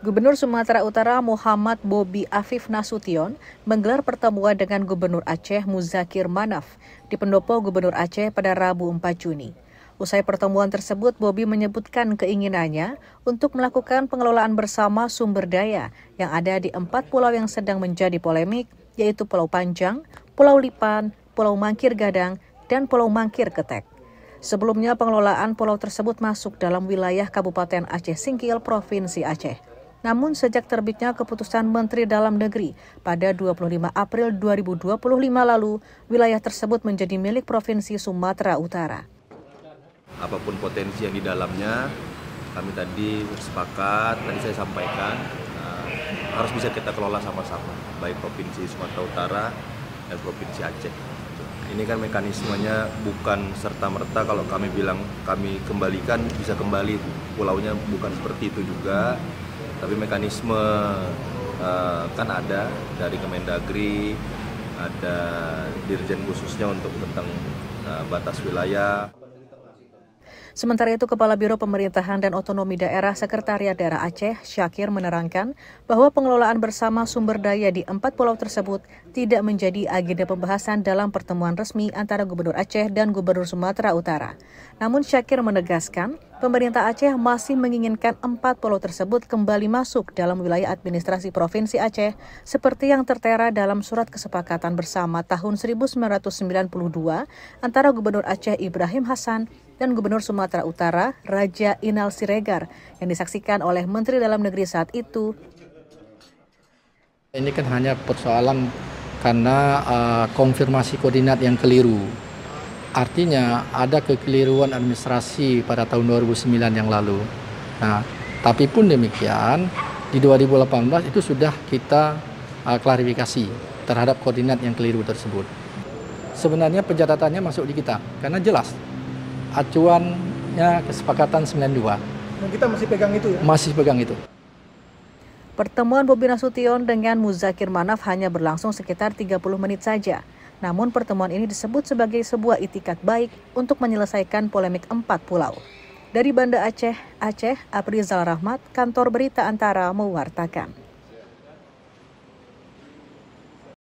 Gubernur Sumatera Utara Muhammad Bobi Afif Nasution menggelar pertemuan dengan Gubernur Aceh Muzakir Manaf di Pendopo Gubernur Aceh pada Rabu 4 Juni. Usai pertemuan tersebut, Bobi menyebutkan keinginannya untuk melakukan pengelolaan bersama sumber daya yang ada di 4 pulau yang sedang menjadi polemik, yaitu Pulau Panjang, Pulau Lipan, Pulau Mangkir Gadang, dan Pulau Mangkir Ketek. Sebelumnya, pengelolaan pulau tersebut masuk dalam wilayah Kabupaten Aceh Singkil, Provinsi Aceh. Namun sejak terbitnya keputusan Menteri Dalam Negeri pada 25 April 2025 lalu, wilayah tersebut menjadi milik Provinsi Sumatera Utara. Apapun potensi yang di dalamnya, kami tadi bersepakat, tadi saya sampaikan, harus bisa kita kelola sama-sama, baik Provinsi Sumatera Utara dan Provinsi Aceh. Ini kan mekanismenya bukan serta-merta kalau kami bilang kami kembalikan bisa kembali, pulaunya bukan seperti itu juga. Tapi mekanisme kan ada dari Kemendagri, ada dirjen khususnya untuk tentang batas wilayah. Sementara itu, Kepala Biro Pemerintahan dan Otonomi Daerah Sekretariat Daerah Aceh, Syakir, menerangkan bahwa pengelolaan bersama sumber daya di 4 pulau tersebut tidak menjadi agenda pembahasan dalam pertemuan resmi antara Gubernur Aceh dan Gubernur Sumatera Utara. Namun Syakir menegaskan, pemerintah Aceh masih menginginkan 4 pulau tersebut kembali masuk dalam wilayah administrasi Provinsi Aceh seperti yang tertera dalam Surat Kesepakatan Bersama tahun 1992 antara Gubernur Aceh Ibrahim Hassan dan Gubernur Sumatera Utara Raja Inal Siregar yang disaksikan oleh Menteri Dalam Negeri saat itu. Ini kan hanya persoalan karena konfirmasi koordinat yang keliru. Artinya ada kekeliruan administrasi pada tahun 2009 yang lalu. Nah, tapi pun demikian di 2018 itu sudah kita klarifikasi terhadap koordinat yang keliru tersebut. Sebenarnya pencatatannya masuk di kita karena jelas acuannya kesepakatan 92. Dan kita masih pegang itu ya? Masih pegang itu. Pertemuan Bobi Nasution dengan Muzakir Manaf hanya berlangsung sekitar 30 menit saja. Namun pertemuan ini disebut sebagai sebuah itikat baik untuk menyelesaikan polemik 4 pulau. Dari Banda Aceh, Aprizal Rahmat, Kantor Berita Antara mewartakan.